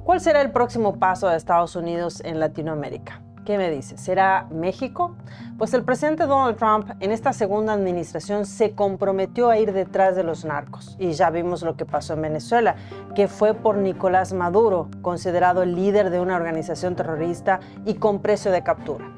¿Cuál será el próximo paso de Estados Unidos en Latinoamérica? ¿Qué me dice? ¿Será México? Pues el presidente Donald Trump en esta segunda administración se comprometió a ir detrás de los narcos. Y ya vimos lo que pasó en Venezuela, que fue por Nicolás Maduro, considerado el líder de una organización terrorista y con precio de captura.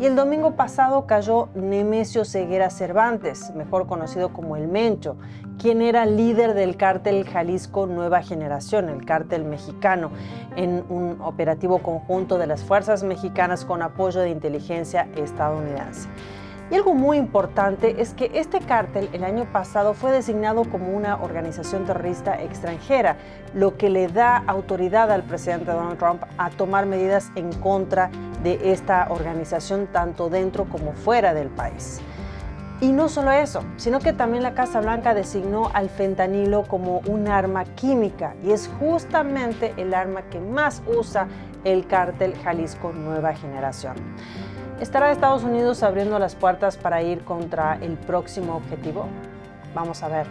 Y el domingo pasado cayó Nemesio Ceguera Cervantes, mejor conocido como El Mencho, quien era líder del cártel Jalisco Nueva Generación, el cártel mexicano, en un operativo conjunto de las fuerzas mexicanas con apoyo de inteligencia estadounidense. Y algo muy importante es que este cártel el año pasado fue designado como una organización terrorista extranjera, lo que le da autoridad al presidente Donald Trump a tomar medidas en contra de esta organización tanto dentro como fuera del país. Y no solo eso, sino que también la Casa Blanca designó al fentanilo como un arma química y es justamente el arma que más usa el cártel Jalisco Nueva Generación. ¿Estará Estados Unidos abriendo las puertas para ir contra el próximo objetivo? Vamos a ver.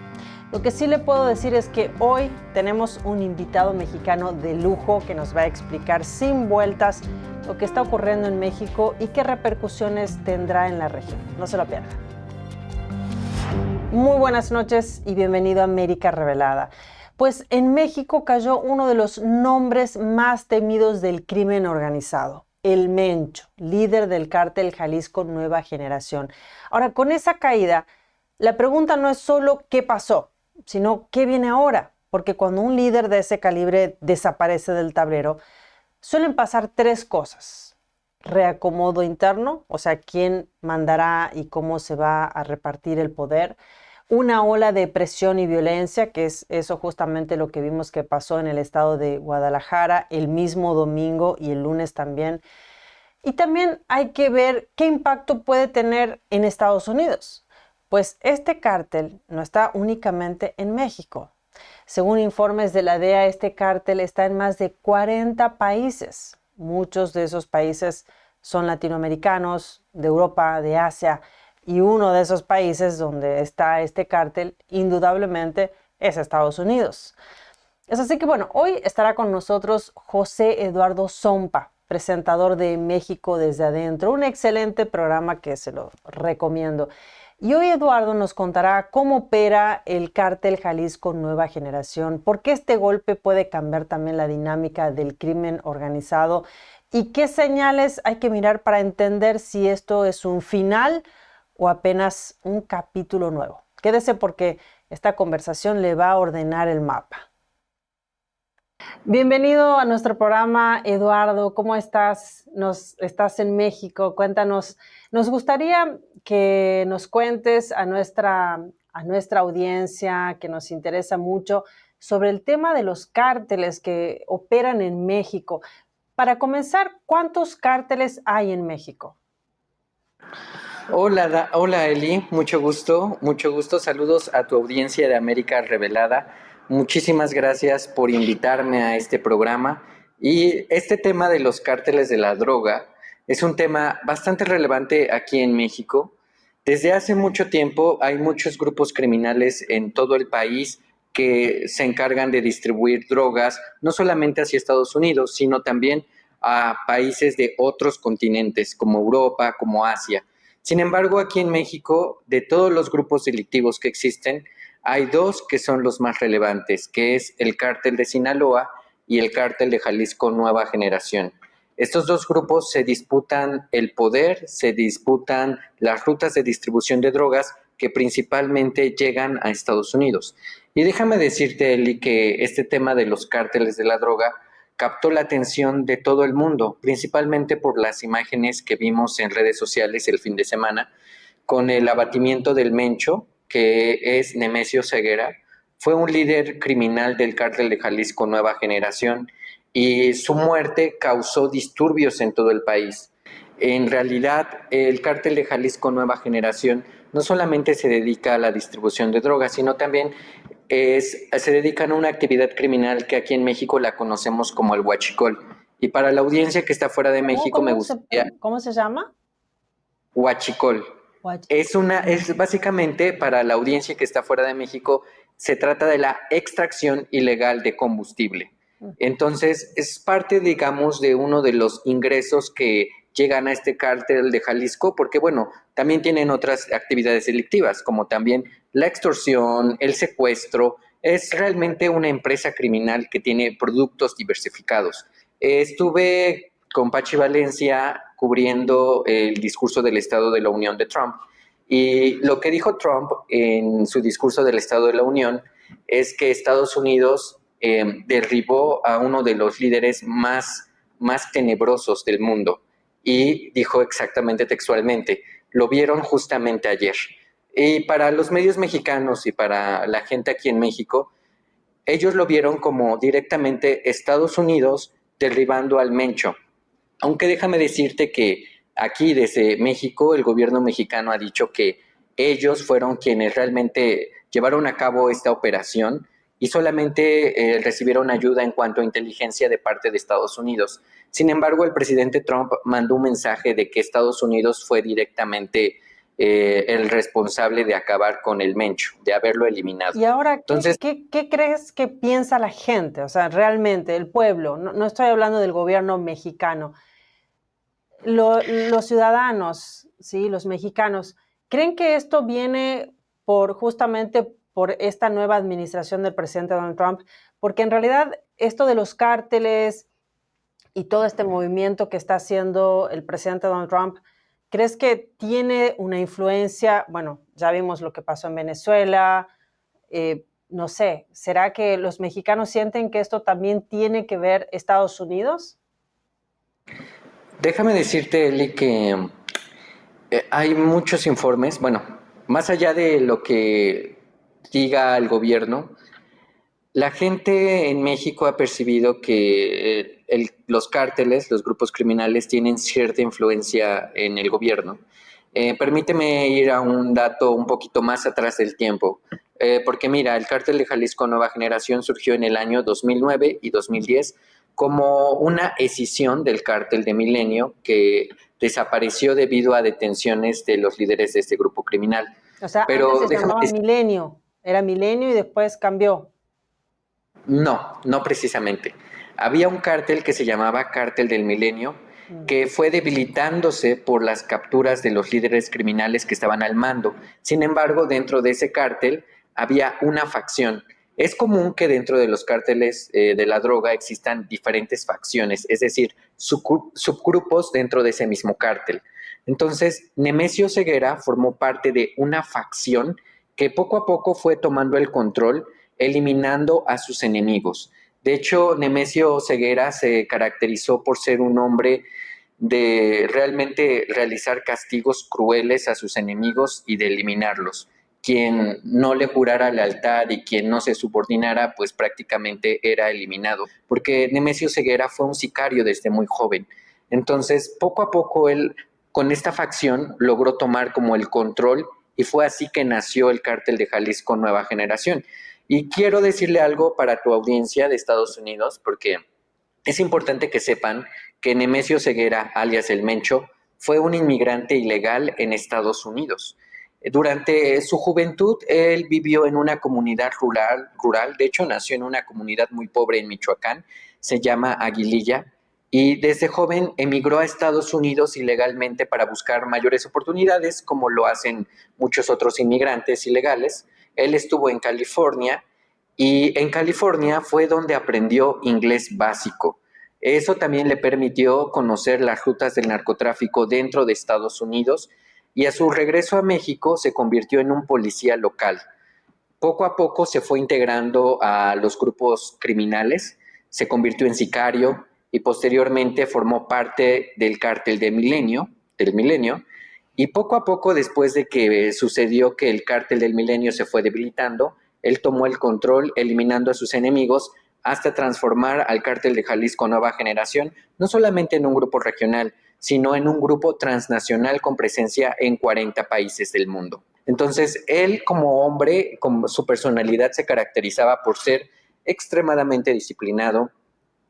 Lo que sí le puedo decir es que hoy tenemos un invitado mexicano de lujo que nos va a explicar sin vueltas lo que está ocurriendo en México y qué repercusiones tendrá en la región. No se lo pierdan. Muy buenas noches y bienvenido a América Revelada. Pues en México cayó uno de los nombres más temidos del crimen organizado, El Mencho, líder del cártel Jalisco Nueva Generación. Ahora, con esa caída, la pregunta no es solo qué pasó, sino qué viene ahora, porque cuando un líder de ese calibre desaparece del tablero, suelen pasar tres cosas. Reacomodo interno, o sea, quién mandará y cómo se va a repartir el poder. Una ola de presión y violencia, que es eso justamente lo que vimos que pasó en el estado de Guadalajara el mismo domingo y el lunes también. Y también hay que ver qué impacto puede tener en Estados Unidos. Pues este cártel no está únicamente en México. Según informes de la DEA, este cártel está en más de 40 países. Muchos de esos países son latinoamericanos, de Europa, de Asia, y uno de esos países donde está este cártel, indudablemente, es Estados Unidos. Es así que bueno, hoy estará con nosotros José Eduardo Zompa, presentador de México desde Adentro, un excelente programa que se lo recomiendo. Y hoy Eduardo nos contará cómo opera el cártel Jalisco Nueva Generación, por qué este golpe puede cambiar también la dinámica del crimen organizado y qué señales hay que mirar para entender si esto es un final o apenas un capítulo nuevo. Quédese porque esta conversación le va a ordenar el mapa. Bienvenido a nuestro programa, Eduardo. ¿Cómo estás? Estás en México. Cuéntanos. Nos gustaría que nos cuentes a nuestra audiencia, que nos interesa mucho, sobre el tema de los cárteles que operan en México. Para comenzar, ¿cuántos cárteles hay en México? Hola Eli, mucho gusto. Saludos a tu audiencia de América Revelada. Muchísimas gracias por invitarme a este programa. Y este tema de los cárteles de la droga es un tema bastante relevante aquí en México. Desde hace mucho tiempo hay muchos grupos criminales en todo el país que se encargan de distribuir drogas, no solamente hacia Estados Unidos, sino también a países de otros continentes, como Europa, como Asia. Sin embargo, aquí en México, de todos los grupos delictivos que existen, hay dos que son los más relevantes, que es el Cártel de Sinaloa y el Cártel de Jalisco Nueva Generación. Estos dos grupos se disputan el poder, se disputan las rutas de distribución de drogas que principalmente llegan a Estados Unidos. Y déjame decirte, Eli, que este tema de los cárteles de la droga captó la atención de todo el mundo, principalmente por las imágenes que vimos en redes sociales el fin de semana, con el abatimiento del Mencho, que es Nemesio Ceguera. Fue un líder criminal del cártel de Jalisco Nueva Generación y su muerte causó disturbios en todo el país. En realidad, el cártel de Jalisco Nueva Generación no solamente se dedica a la distribución de drogas, sino también se dedican a una actividad criminal que aquí en México la conocemos como el huachicol. Y para la audiencia que está fuera de México me gustaría... ¿Cómo se llama? Huachicol. Es básicamente, para la audiencia que está fuera de México, se trata de la extracción ilegal de combustible. Entonces, es parte, digamos, de uno de los ingresos que llegan a este cártel de Jalisco, porque, bueno, también tienen otras actividades delictivas, como también la extorsión, el secuestro. Es realmente una empresa criminal que tiene productos diversificados. Estuve con Pachi Valencia cubriendo el discurso del Estado de la Unión de Trump, y lo que dijo Trump en su discurso del Estado de la Unión es que Estados Unidos derribó a uno de los líderes más tenebrosos del mundo. Y dijo exactamente textualmente, lo vieron justamente ayer. Y para los medios mexicanos y para la gente aquí en México, ellos lo vieron como directamente Estados Unidos derribando al Mencho. Aunque déjame decirte que aquí desde México, el gobierno mexicano ha dicho que ellos fueron quienes realmente llevaron a cabo esta operación y solamente recibieron ayuda en cuanto a inteligencia de parte de Estados Unidos. Sin embargo, el presidente Trump mandó un mensaje de que Estados Unidos fue directamente el responsable de acabar con el Mencho, de haberlo eliminado. Y ahora, Entonces, ¿qué crees que piensa la gente? O sea, realmente, el pueblo, no estoy hablando del gobierno mexicano. Los ciudadanos, ¿sí? Los mexicanos, ¿creen que esto viene justamente por esta nueva administración del presidente Donald Trump? Porque en realidad esto de los cárteles y todo este movimiento que está haciendo el presidente Donald Trump, ¿crees que tiene una influencia? Bueno, ya vimos lo que pasó en Venezuela. No sé, ¿será que los mexicanos sienten que esto también tiene que ver Estados Unidos? déjame decirte, Eli, que hay muchos informes, bueno, más allá de lo que diga el gobierno, la gente en México ha percibido que los cárteles, los grupos criminales, tienen cierta influencia en el gobierno. Permíteme ir a un dato un poquito más atrás del tiempo, porque mira, el cártel de Jalisco Nueva Generación surgió en el año 2009 y 2010 como una escisión del cártel de Milenio que desapareció debido a detenciones de los líderes de este grupo criminal. O sea, antes Pero se déjame llamaba decir, Milenio, era Milenio y después cambió. no precisamente. Había un cártel que se llamaba Cártel del Milenio, que fue debilitándose por las capturas de los líderes criminales que estaban al mando. Sin embargo, dentro de ese cártel había una facción. Es común que dentro de los cárteles de la droga existan diferentes facciones, es decir, subgrupos dentro de ese mismo cártel. Entonces, Nemesio Ceguera formó parte de una facción que poco a poco fue tomando el control, eliminando a sus enemigos. De hecho, Nemesio Ceguera se caracterizó por ser un hombre de realmente realizar castigos crueles a sus enemigos y de eliminarlos. Quien no le jurara lealtad y quien no se subordinara, pues prácticamente era eliminado, porque Nemesio Ceguera fue un sicario desde muy joven. Entonces, poco a poco él, con esta facción, logró tomar como el control y fue así que nació el cártel de Jalisco Nueva Generación. Y quiero decirle algo para tu audiencia de Estados Unidos, porque es importante que sepan que Nemesio Ceguera, alias El Mencho, fue un inmigrante ilegal en Estados Unidos. Durante su juventud, él vivió en una comunidad rural, de hecho nació en una comunidad muy pobre en Michoacán, se llama Aguililla, y desde joven emigró a Estados Unidos ilegalmente para buscar mayores oportunidades, como lo hacen muchos otros inmigrantes ilegales. Él estuvo en California y en California fue donde aprendió inglés básico. Eso también le permitió conocer las rutas del narcotráfico dentro de Estados Unidos y a su regreso a México se convirtió en un policía local. Poco a poco se fue integrando a los grupos criminales, se convirtió en sicario y posteriormente formó parte del cártel del Milenio, y poco a poco después de que sucedió que el cártel del Milenio se fue debilitando, él tomó el control eliminando a sus enemigos hasta transformar al cártel de Jalisco Nueva Generación no solamente en un grupo regional, sino en un grupo transnacional con presencia en 40 países del mundo. Entonces, él como hombre, como su personalidad se caracterizaba por ser extremadamente disciplinado,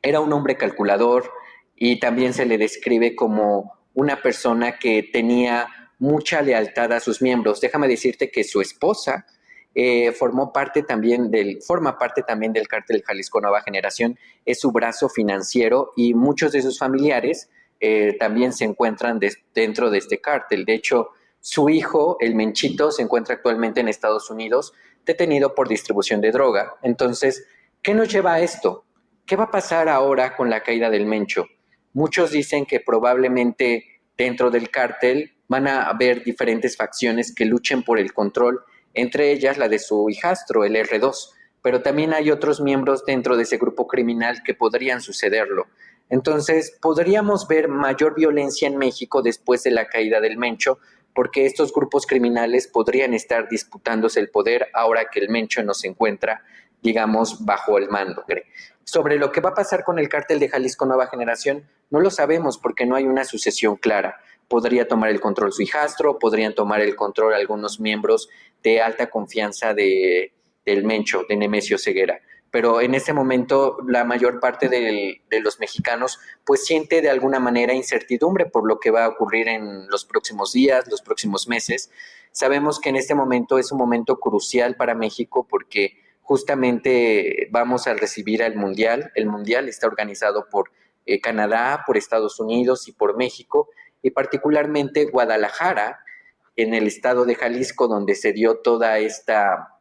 era un hombre calculador y también se le describe como una persona que tenía mucha lealtad a sus miembros. Déjame decirte que su esposa forma parte también del cártel Jalisco Nueva Generación, es su brazo financiero y muchos de sus familiares también se encuentran dentro de este cártel. De hecho, su hijo, el Menchito, se encuentra actualmente en Estados Unidos detenido por distribución de droga. Entonces, ¿qué nos lleva a esto? ¿Qué va a pasar ahora con la caída del Mencho? Muchos dicen que probablemente dentro del cártel van a haber diferentes facciones que luchen por el control, entre ellas la de su hijastro, el R2, pero también hay otros miembros dentro de ese grupo criminal que podrían sucederlo. Entonces, podríamos ver mayor violencia en México después de la caída del Mencho, porque estos grupos criminales podrían estar disputándose el poder ahora que el Mencho no se encuentra, digamos, bajo el mando. Sobre lo que va a pasar con el cártel de Jalisco Nueva Generación, no lo sabemos porque no hay una sucesión clara. Podría tomar el control su hijastro, podrían tomar el control algunos miembros de alta confianza del Mencho, de Nemesio Ceguera. Pero en este momento la mayor parte de los mexicanos pues siente de alguna manera incertidumbre por lo que va a ocurrir en los próximos días, los próximos meses. Sabemos que en este momento es un momento crucial para México porque justamente vamos a recibir al Mundial. El Mundial está organizado por Canadá, por Estados Unidos y por México, y particularmente Guadalajara, en el estado de Jalisco, donde se dio toda esta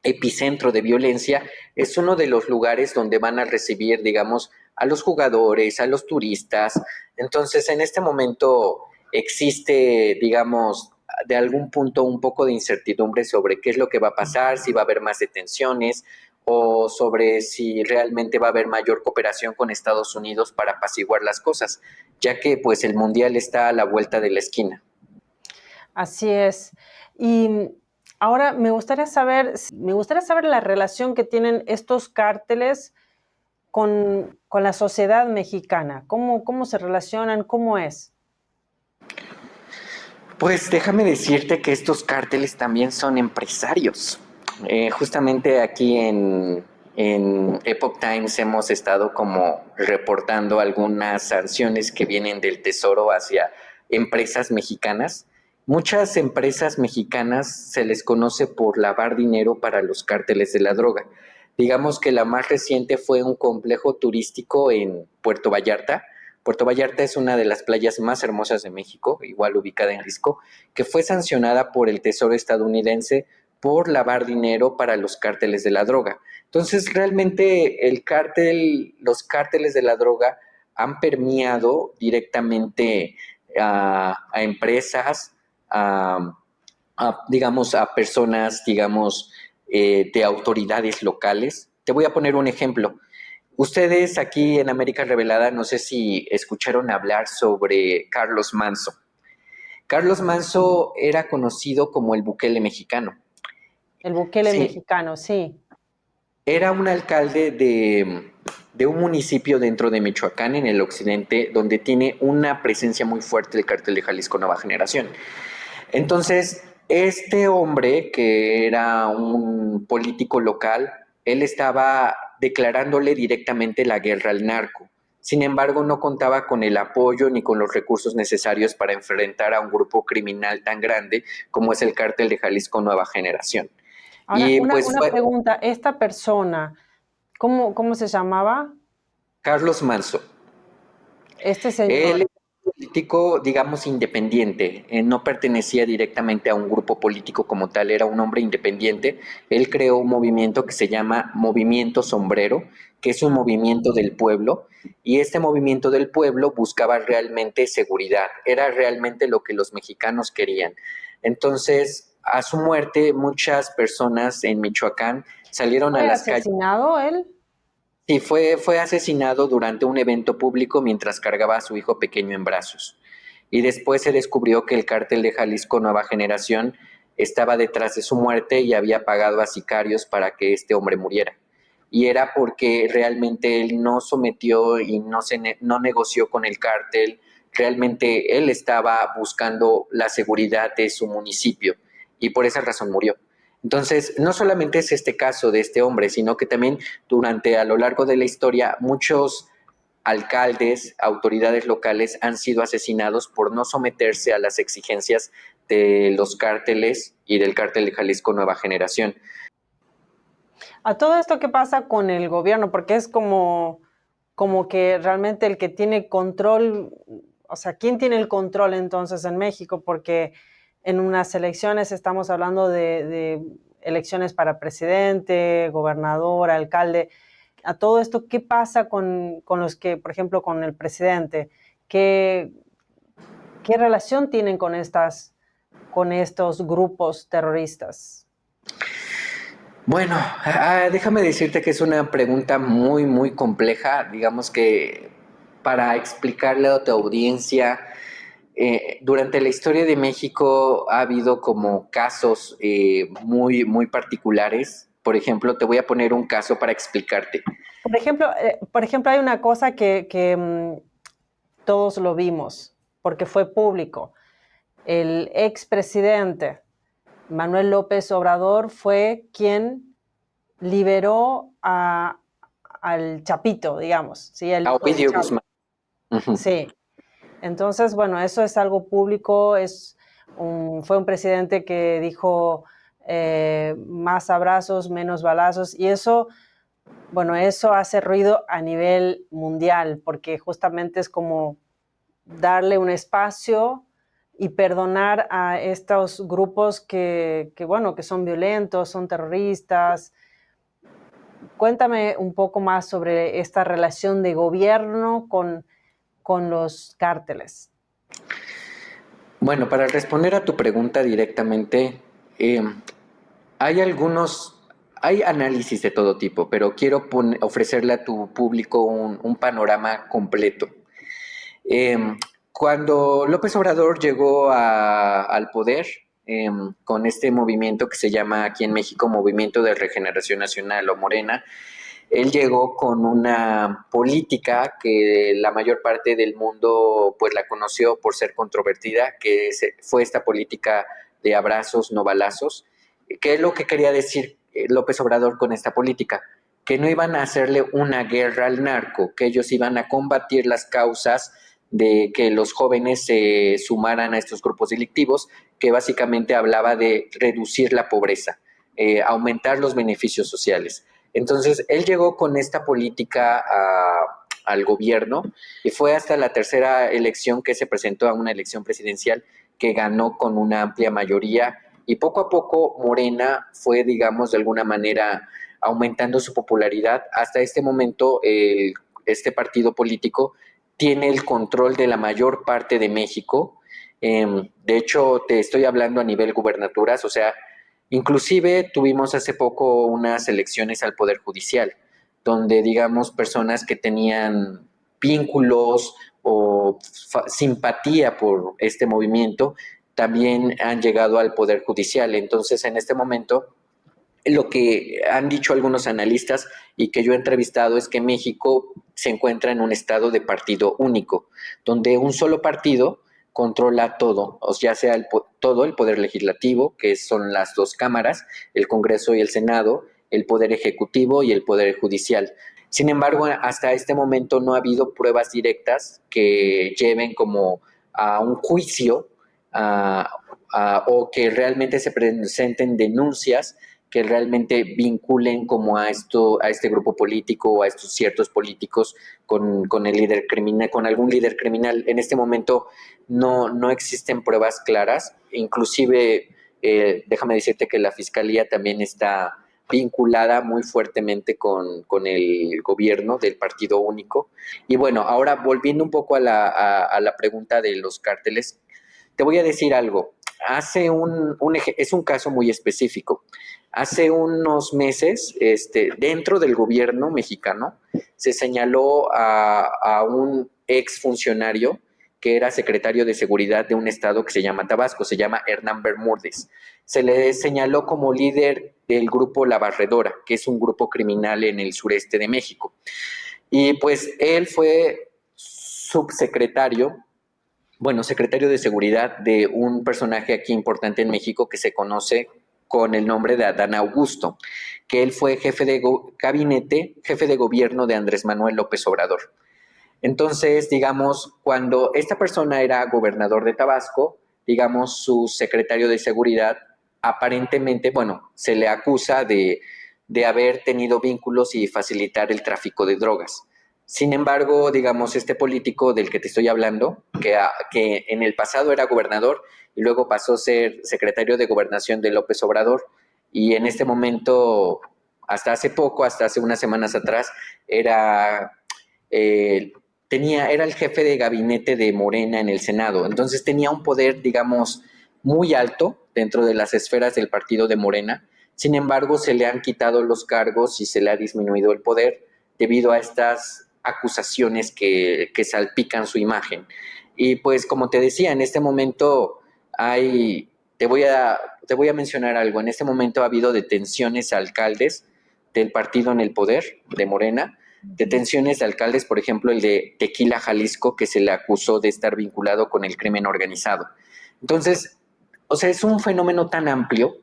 epicentro de violencia, es uno de los lugares donde van a recibir, digamos, a los jugadores, a los turistas. Entonces, en este momento existe, digamos, de algún punto un poco de incertidumbre sobre qué es lo que va a pasar, si va a haber más detenciones o sobre si realmente va a haber mayor cooperación con Estados Unidos para apaciguar las cosas, ya que pues el Mundial está a la vuelta de la esquina. Así es. Y ahora me gustaría saber la relación que tienen estos cárteles con la sociedad mexicana. ¿Cómo se relacionan? ¿Cómo es? Pues déjame decirte que estos cárteles también son empresarios. Justamente aquí en Epoch Times hemos estado como reportando algunas sanciones que vienen del Tesoro hacia empresas mexicanas. Muchas empresas mexicanas se les conoce por lavar dinero para los cárteles de la droga. Digamos que la más reciente fue un complejo turístico en Puerto Vallarta. Puerto Vallarta es una de las playas más hermosas de México, igual ubicada en Risco, que fue sancionada por el Tesoro estadounidense por lavar dinero para los cárteles de la droga. Entonces, realmente los cárteles de la droga han permeado directamente a empresas, digamos, a personas, digamos, de autoridades locales. Te voy a poner un ejemplo. Ustedes aquí en América Revelada, no sé si escucharon hablar sobre Carlos Manso. Carlos Manso era conocido como el Bukele mexicano. El Bukele Sí, mexicano, sí. era un alcalde de un municipio dentro de Michoacán, en el occidente, donde tiene una presencia muy fuerte el cártel de Jalisco Nueva Generación. Entonces, este hombre, que era un político local, él estaba declarándole directamente la guerra al narco. Sin embargo, no contaba con el apoyo ni con los recursos necesarios para enfrentar a un grupo criminal tan grande como es el cártel de Jalisco Nueva Generación. Ahora, Y una, pues una fue pregunta. Esta persona, ¿cómo se llamaba? Carlos Manso. Este Él señor. era un político, digamos, independiente, no pertenecía directamente a un grupo político como tal, era un hombre independiente. Él creó un movimiento que se llama Movimiento Sombrero, que es un Ah, movimiento del pueblo, y este movimiento del pueblo buscaba realmente seguridad, era realmente lo que los mexicanos querían. Entonces, a su muerte, muchas personas en Michoacán salieron a ¿fue las calles. asesinado él? Sí, fue asesinado durante un evento público mientras cargaba a su hijo pequeño en brazos. Y después se descubrió que el cártel de Jalisco Nueva Generación estaba detrás de su muerte y había pagado a sicarios para que este hombre muriera. Y era porque realmente él no sometió y no negoció con el cártel, realmente él estaba buscando la seguridad de su municipio y por esa razón murió. Entonces, no solamente es este caso de este hombre, sino que también durante a lo largo de la historia muchos alcaldes, autoridades locales han sido asesinados por no someterse a las exigencias de los cárteles y del cártel de Jalisco Nueva Generación. A todo esto, ¿qué pasa con el gobierno? Porque es como que realmente el que tiene control, o sea, ¿quién tiene el control entonces en México? Porque en unas elecciones estamos hablando de elecciones para presidente, gobernador, alcalde. A todo esto, ¿qué pasa con los que, por ejemplo, con el presidente? ¿Qué relación tienen con estos grupos terroristas? Bueno, déjame decirte que es una pregunta muy, muy compleja. Digamos que para explicarle a tu audiencia, durante la historia de México ha habido como casos muy, muy particulares. Por ejemplo, te voy a poner un caso para explicarte. Por ejemplo, hay una cosa que todos lo vimos, porque fue público. El expresidente Manuel López Obrador fue quien liberó al Chapito, digamos, ¿sí? A El Ovidio Chapo. Guzmán. Ujú. Sí. Entonces, bueno, eso es algo público, fue un presidente que dijo más abrazos, menos balazos, y eso, bueno, eso hace ruido a nivel mundial, porque justamente es como darle un espacio y perdonar a estos grupos bueno, que son violentos, son terroristas. Cuéntame un poco más sobre esta relación de gobierno con los cárteles. Bueno, para responder a tu pregunta directamente, eh, hay análisis de todo tipo, pero quiero ofrecerle a tu público un panorama completo. Eh, Cuando López Obrador llegó al poder, con este movimiento que se llama aquí en México Movimiento de Regeneración Nacional o Morena, él llegó con una política que la mayor parte del mundo pues la conoció por ser controvertida, que fue esta política de abrazos, no balazos. ¿Qué es lo que quería decir López Obrador con esta política? Que no iban a hacerle una guerra al narco, que ellos iban a combatir las causas de que los jóvenes se sumaran a estos grupos delictivos, que básicamente hablaba de reducir la pobreza, aumentar los beneficios sociales. Entonces, él llegó con esta política al gobierno y fue hasta la tercera elección que se presentó a una elección presidencial que ganó con una amplia mayoría y poco a poco Morena fue, digamos, de alguna manera aumentando su popularidad. Hasta este momento, este partido político tiene el control de la mayor parte de México. De hecho, te estoy hablando a nivel gubernaturas, o sea, inclusive tuvimos hace poco unas elecciones al Poder Judicial, donde, digamos, personas que tenían vínculos o simpatía por este movimiento también han llegado al Poder Judicial. Entonces, en este momento, lo que han dicho algunos analistas y que yo he entrevistado es que México se encuentra en un estado de partido único, donde un solo partido controla todo, o ya sea todo el poder legislativo, que son las dos cámaras, el Congreso y el Senado, el poder ejecutivo y el poder judicial. Sin embargo, hasta este momento no ha habido pruebas directas que lleven como a un juicio o que realmente se presenten denuncias que realmente vinculen como a este grupo político o a estos ciertos políticos con el líder criminal, con algún líder criminal. En este momento no existen pruebas claras, inclusive déjame decirte que la fiscalía también está vinculada muy fuertemente con el gobierno del Partido Único. Y bueno, ahora volviendo un poco a la pregunta de los cárteles, te voy a decir algo. Es un caso muy específico. Hace unos meses, dentro del gobierno mexicano, se señaló a un exfuncionario que era secretario de seguridad de un estado que se llama Tabasco, se llama Hernán Bermúdez. Se le señaló como líder del grupo La Barredora, que es un grupo criminal en el sureste de México. Y pues él fue subsecretario, bueno, secretario de seguridad de un personaje aquí importante en México que se conoce con el nombre de Adán Augusto, que él fue jefe de gabinete, jefe de gobierno de Andrés Manuel López Obrador. Entonces, digamos, cuando esta persona era gobernador de Tabasco, digamos, su secretario de seguridad, aparentemente, bueno, se le acusa de haber tenido vínculos y facilitar el tráfico de drogas. Sin embargo, digamos, este político del que te estoy hablando, que en el pasado era gobernador y luego pasó a ser secretario de gobernación de López Obrador, y en este momento, hasta hace poco, hasta hace unas semanas atrás, era, eh, era el jefe de gabinete de Morena en el Senado. Entonces tenía un poder, digamos, muy alto dentro de las esferas del partido de Morena. Sin embargo, se le han quitado los cargos y se le ha disminuido el poder debido a estas acusaciones que salpican su imagen. Y pues como te decía, en este momento hay, te voy a mencionar algo, en este momento ha habido detenciones a alcaldes del partido en el poder, de Morena, detenciones de alcaldes, por ejemplo, el de Tequila, Jalisco, que se le acusó de estar vinculado con el crimen organizado. Entonces, o sea, es un fenómeno tan amplio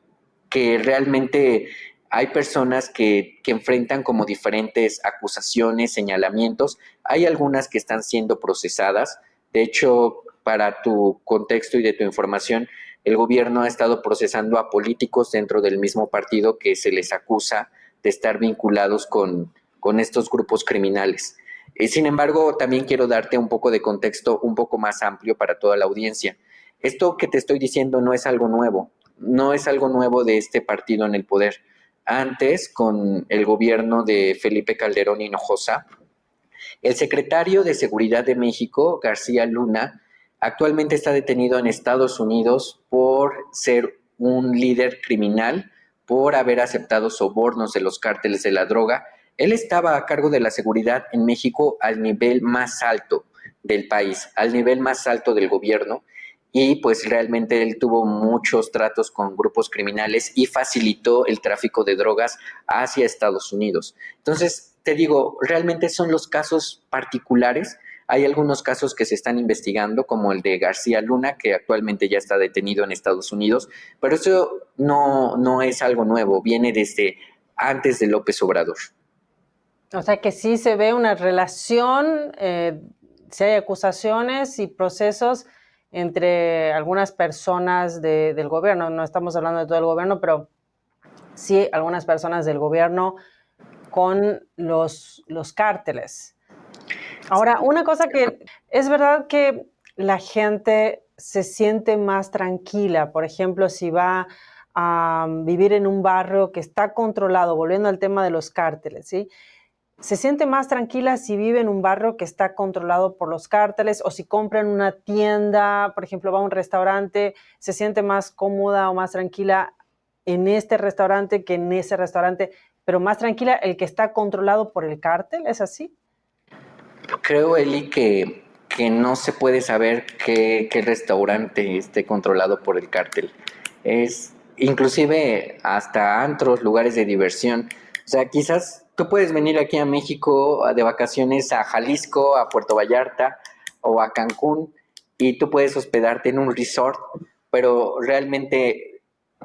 que realmente hay personas que enfrentan como diferentes acusaciones, señalamientos. Hay algunas que están siendo procesadas. De hecho, para tu contexto y de tu información, el gobierno ha estado procesando a políticos dentro del mismo partido que se les acusa de estar vinculados con estos grupos criminales. Sin embargo, también quiero darte un poco de contexto un poco más amplio para toda la audiencia. Esto que te estoy diciendo no es algo nuevo, no es algo nuevo de este partido en el poder. Antes, con el gobierno de Felipe Calderón Hinojosa, el secretario de Seguridad de México, García Luna, actualmente está detenido en Estados Unidos por ser un líder criminal, por haber aceptado sobornos de los cárteles de la droga. Él estaba a cargo de la seguridad en México al nivel más alto del país, al nivel más alto del gobierno, y pues realmente él tuvo muchos tratos con grupos criminales y facilitó el tráfico de drogas hacia Estados Unidos. Entonces, te digo, realmente son los casos particulares. Hay algunos casos que se están investigando, como el de García Luna, que actualmente ya está detenido en Estados Unidos, pero eso no es algo nuevo, viene desde antes de López Obrador. O sea que sí se ve una relación, si hay acusaciones y procesos entre algunas personas del gobierno. No estamos hablando de todo el gobierno, pero sí algunas personas del gobierno con los cárteles. Ahora, una cosa que es verdad que la gente se siente más tranquila, por ejemplo, si va a vivir en un barrio que está controlado, volviendo al tema de los cárteles, ¿sí? Se siente más tranquila si vive en un barrio que está controlado por los cárteles, o si compra en una tienda, por ejemplo, va a un restaurante, se siente más cómoda o más tranquila en este restaurante que en ese restaurante, pero más tranquila el que está controlado por el cártel, ¿es así? Creo, Eli, que no se puede saber qué restaurante esté controlado por el cártel. Es inclusive hasta antros, lugares de diversión. O sea, quizás tú puedes venir aquí a México de vacaciones a Jalisco, a Puerto Vallarta o a Cancún, y tú puedes hospedarte en un resort, pero realmente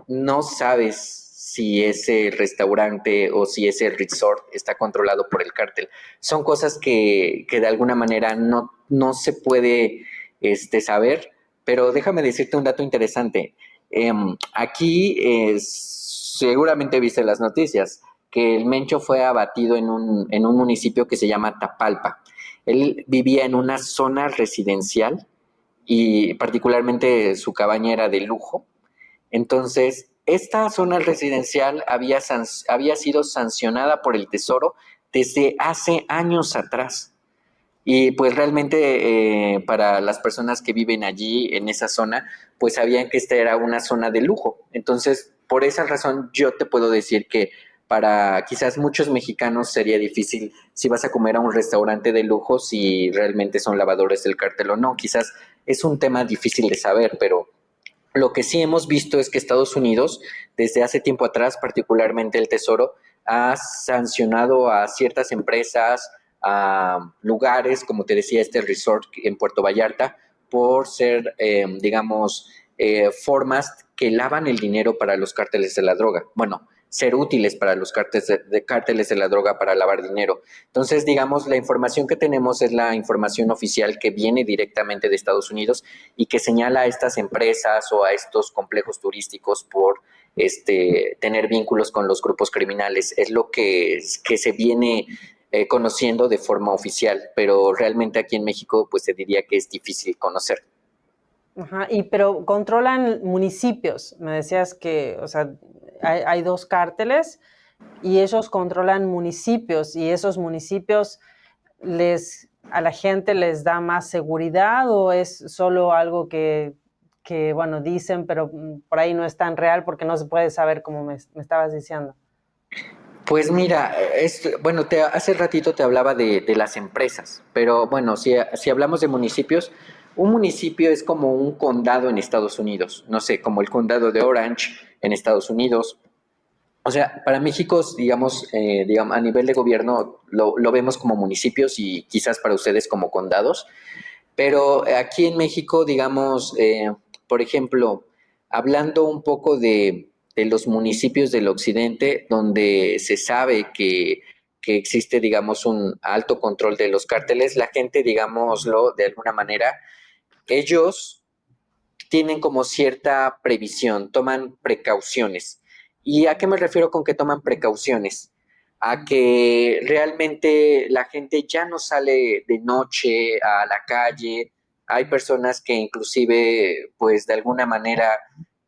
no sabes si ese restaurante o si ese resort está controlado por el cártel. Son cosas que de alguna manera no se puede saber, pero déjame decirte un dato interesante. Aquí seguramente viste las noticias, que el Mencho fue abatido en un municipio que se llama Tapalpa. Él vivía en una zona residencial y particularmente su cabaña era de lujo. Entonces, esta zona residencial había sido sancionada por el Tesoro desde hace años atrás. Y pues realmente para las personas que viven allí en esa zona, pues sabían que esta era una zona de lujo. Entonces, por esa razón yo te puedo decir que para quizás muchos mexicanos sería difícil si vas a comer a un restaurante de lujo si realmente son lavadores del cartel o no. Quizás es un tema difícil de saber, pero lo que sí hemos visto es que Estados Unidos, desde hace tiempo atrás, particularmente el Tesoro, ha sancionado a ciertas empresas, a lugares, como te decía, este resort en Puerto Vallarta, por ser, digamos, formas que lavan el dinero para los cárteles de la droga. Bueno, ser útiles para los cárteles de la droga para lavar dinero. Entonces, digamos, la información que tenemos es la información oficial que viene directamente de Estados Unidos y que señala a estas empresas o a estos complejos turísticos por tener vínculos con los grupos criminales. Es lo que se viene conociendo de forma oficial, pero realmente aquí en México pues se diría que es difícil conocer. Ajá, pero controlan municipios. Me decías que, o sea, hay dos cárteles y ellos controlan municipios y esos municipios a la gente les da más seguridad o es solo algo que bueno, dicen, pero por ahí no es tan real porque no se puede saber como me estabas diciendo. Pues mira, bueno, hace ratito te hablaba de las empresas, pero bueno, si hablamos de municipios, un municipio es como un condado en Estados Unidos, no sé, como el condado de Orange en Estados Unidos. O sea, para México, digamos, a nivel de gobierno lo vemos como municipios y quizás para ustedes como condados, pero aquí en México, digamos, por ejemplo, hablando un poco de los municipios del occidente, donde se sabe que existe, digamos, un alto control de los cárteles, la gente, digámoslo de alguna manera, ellos tienen como cierta previsión, toman precauciones. ¿Y a qué me refiero con que toman precauciones? A que realmente la gente ya no sale de noche a la calle. Hay personas que inclusive, pues de alguna manera,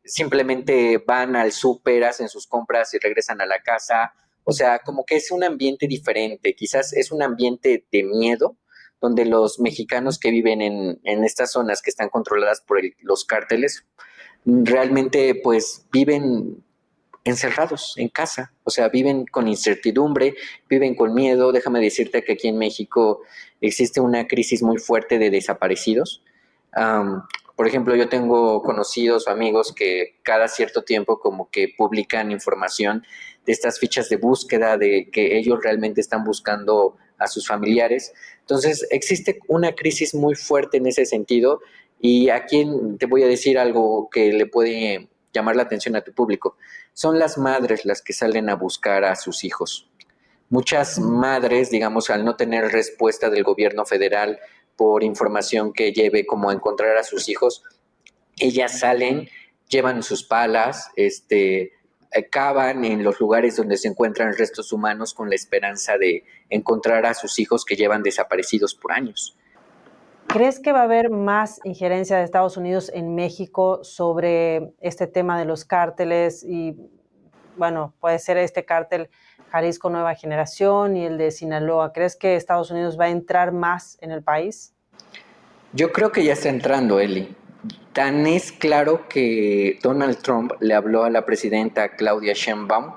simplemente van al súper, hacen sus compras y regresan a la casa. O sea, como que es un ambiente diferente. Quizás es un ambiente de miedo, donde los mexicanos que viven en estas zonas que están controladas por los cárteles, realmente pues viven encerrados en casa, o sea, viven con incertidumbre, viven con miedo. Déjame decirte que aquí en México existe una crisis muy fuerte de desaparecidos. Um, por ejemplo, yo tengo conocidos o amigos que cada cierto tiempo como que publican información de estas fichas de búsqueda, de que ellos realmente están buscando a sus familiares. Entonces, existe una crisis muy fuerte en ese sentido y aquí te voy a decir algo que le puede llamar la atención a tu público. Son las madres las que salen a buscar a sus hijos. Muchas madres, digamos, al no tener respuesta del gobierno federal por información que lleve como a encontrar a sus hijos, ellas salen, llevan sus palas, cavan en los lugares donde se encuentran restos humanos con la esperanza de encontrar a sus hijos que llevan desaparecidos por años. ¿Crees que va a haber más injerencia de Estados Unidos en México sobre este tema de los cárteles? Y bueno, puede ser este cártel Jalisco Nueva Generación y el de Sinaloa. ¿Crees que Estados Unidos va a entrar más en el país? Yo creo que ya está entrando, Eli. Tan es claro que Donald Trump le habló a la presidenta Claudia Sheinbaum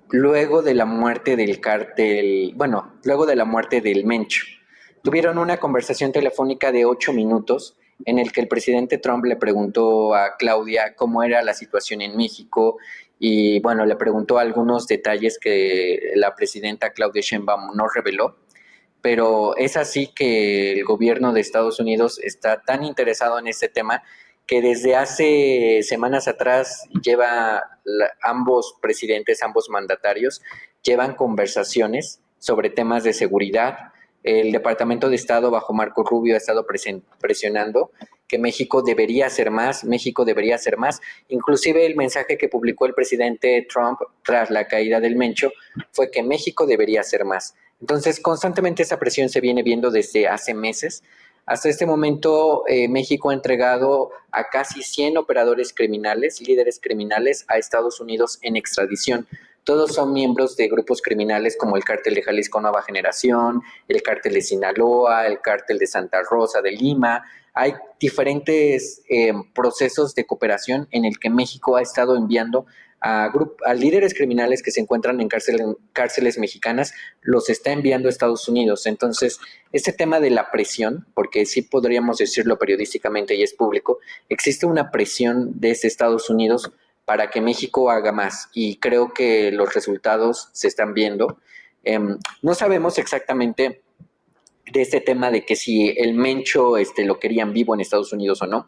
luego de la muerte del cártel, bueno, luego de la muerte del Mencho. Tuvieron una conversación telefónica de 8 minutos en el que el presidente Trump le preguntó a Claudia cómo era la situación en México y bueno, le preguntó algunos detalles que la presidenta Claudia Sheinbaum no reveló, pero es así que el gobierno de Estados Unidos está tan interesado en este tema que desde hace semanas atrás ambos presidentes, ambos mandatarios, llevan conversaciones sobre temas de seguridad. El Departamento de Estado bajo Marco Rubio ha estado presionando que México debería hacer más, México debería hacer más. Inclusive el mensaje que publicó el presidente Trump tras la caída del Mencho fue que México debería hacer más. Entonces, constantemente esa presión se viene viendo desde hace meses. Hasta este momento, México ha entregado a casi 100 operadores criminales, líderes criminales, a Estados Unidos en extradición. Todos son miembros de grupos criminales como el Cártel de Jalisco Nueva Generación, el Cártel de Sinaloa, el Cártel de Santa Rosa de Lima. Hay diferentes procesos de cooperación en el que México ha estado enviando a líderes criminales que se encuentran en cárceles mexicanas, los está enviando a Estados Unidos. Entonces, este tema de la presión, porque sí podríamos decirlo periodísticamente y es público, existe una presión desde Estados Unidos para que México haga más y creo que los resultados se están viendo. No sabemos exactamente de este tema de que si el Mencho lo querían vivo en Estados Unidos o no.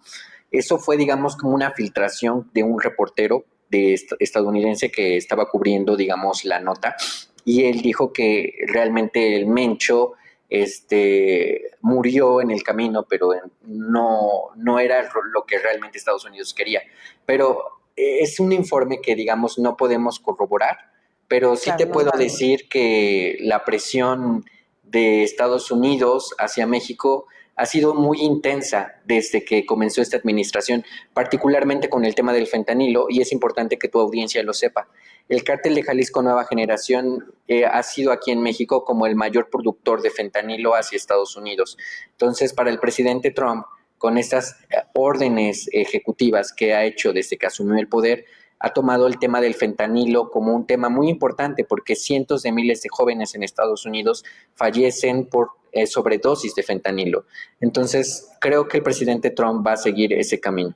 Eso fue, digamos, como una filtración de un reportero estadounidense que estaba cubriendo, digamos, la nota, y él dijo que realmente el Mencho murió en el camino, pero no era lo que realmente Estados Unidos quería. Pero es un informe que, digamos, no podemos corroborar, pero sí Claro, te no es puedo válido. decir que la presión de Estados Unidos hacia México ha sido muy intensa desde que comenzó esta administración, particularmente con el tema del fentanilo, y es importante que tu audiencia lo sepa. El cártel de Jalisco Nueva Generación ha sido aquí en México como el mayor productor de fentanilo hacia Estados Unidos. Entonces, para el presidente Trump, con estas órdenes ejecutivas que ha hecho desde que asumió el poder, ha tomado el tema del fentanilo como un tema muy importante porque cientos de miles de jóvenes en Estados Unidos fallecen por sobredosis de fentanilo. Entonces, creo que el presidente Trump va a seguir ese camino.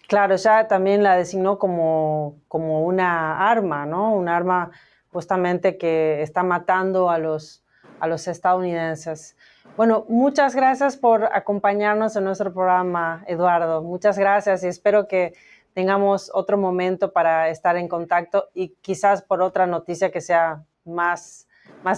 Claro, ya también la designó como una arma, ¿no? Un arma justamente que está matando a los estadounidenses. Bueno, muchas gracias por acompañarnos en nuestro programa, Eduardo. Muchas gracias y espero que tengamos otro momento para estar en contacto y quizás por otra noticia que sea más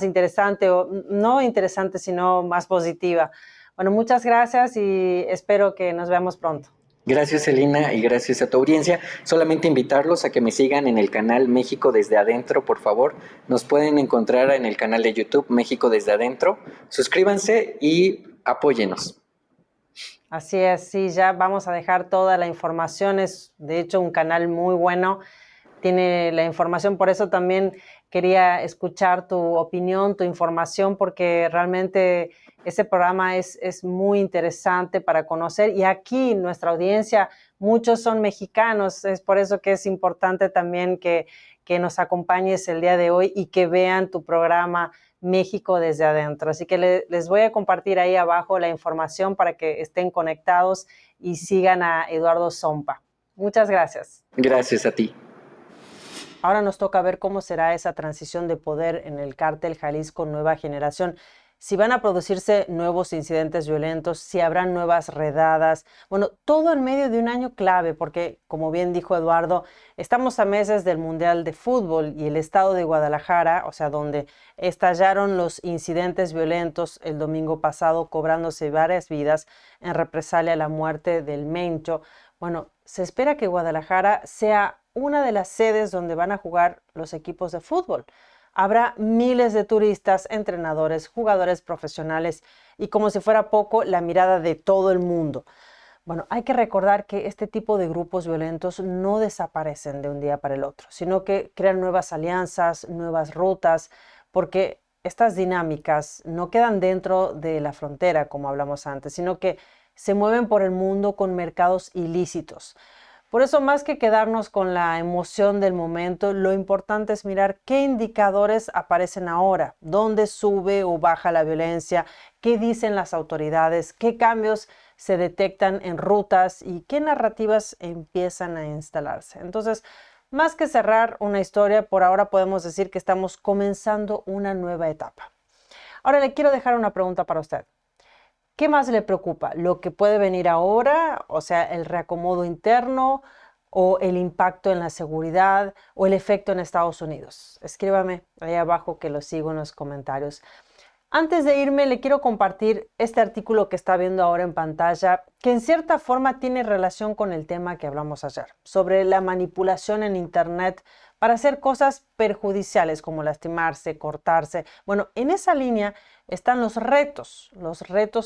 interesante o no interesante, sino más positiva. Bueno, muchas gracias y espero que nos veamos pronto. Gracias, Elena, y gracias a tu audiencia. Solamente invitarlos a que me sigan en el canal México desde adentro, por favor. Nos pueden encontrar en el canal de YouTube México desde adentro. Suscríbanse y apóyenos. Así es, sí, ya vamos a dejar toda la información. Es de hecho un canal muy bueno, tiene la información, por eso también quería escuchar tu opinión, tu información, porque realmente ese programa es muy interesante para conocer. Y aquí nuestra audiencia, muchos son mexicanos, es por eso que es importante también que nos acompañes el día de hoy y que vean tu programa México desde adentro. Así que les voy a compartir ahí abajo la información para que estén conectados y sigan a Eduardo Zompa. Muchas gracias. Gracias a ti. Ahora nos toca ver cómo será esa transición de poder en el cártel Jalisco Nueva Generación. Si van a producirse nuevos incidentes violentos, si habrán nuevas redadas, bueno, todo en medio de un año clave, porque como bien dijo Eduardo, estamos a meses del Mundial de Fútbol y el estado de Guadalajara, o sea, donde estallaron los incidentes violentos el domingo pasado, cobrándose varias vidas en represalia a la muerte del Mencho. Bueno, se espera que Guadalajara sea una de las sedes donde van a jugar los equipos de fútbol. Habrá miles de turistas, entrenadores, jugadores profesionales y como si fuera poco, la mirada de todo el mundo. Bueno, hay que recordar que este tipo de grupos violentos no desaparecen de un día para el otro, sino que crean nuevas alianzas, nuevas rutas, porque estas dinámicas no quedan dentro de la frontera, como hablamos antes, sino que se mueven por el mundo con mercados ilícitos. Por eso, más que quedarnos con la emoción del momento, lo importante es mirar qué indicadores aparecen ahora, dónde sube o baja la violencia, qué dicen las autoridades, qué cambios se detectan en rutas y qué narrativas empiezan a instalarse. Entonces, más que cerrar una historia, por ahora podemos decir que estamos comenzando una nueva etapa. Ahora le quiero dejar una pregunta para usted. ¿Qué más le preocupa? ¿Lo que puede venir ahora? O sea, el reacomodo interno o el impacto en la seguridad o el efecto en Estados Unidos. Escríbame ahí abajo que lo sigo en los comentarios. Antes de irme, le quiero compartir este artículo que está viendo ahora en pantalla, que en cierta forma tiene relación con el tema que hablamos ayer, sobre la manipulación en Internet para hacer cosas perjudiciales como lastimarse, cortarse. Bueno, en esa línea están los retos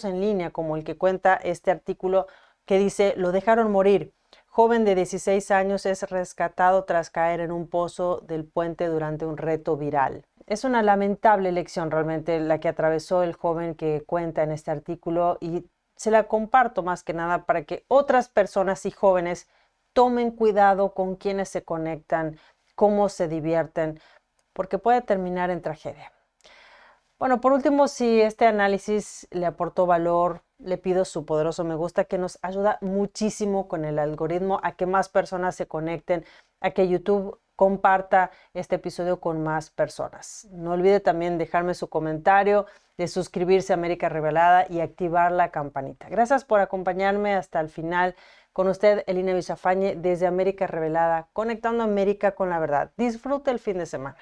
en línea, como el que cuenta este artículo que dice, lo dejaron morir. Joven de 16 años es rescatado tras caer en un pozo del puente durante un reto viral. Es una lamentable lección realmente la que atravesó el joven que cuenta en este artículo y se la comparto más que nada para que otras personas y jóvenes tomen cuidado con quienes se conectan, cómo se divierten, porque puede terminar en tragedia. Bueno, por último, si este análisis le aportó valor, le pido su poderoso me gusta que nos ayuda muchísimo con el algoritmo a que más personas se conecten, a que YouTube comparta este episodio con más personas. No olvide también dejarme su comentario, de suscribirse a América Revelada y activar la campanita. Gracias por acompañarme hasta el final. Con usted, Elina Villafañe, desde América Revelada, conectando América con la verdad. Disfrute el fin de semana.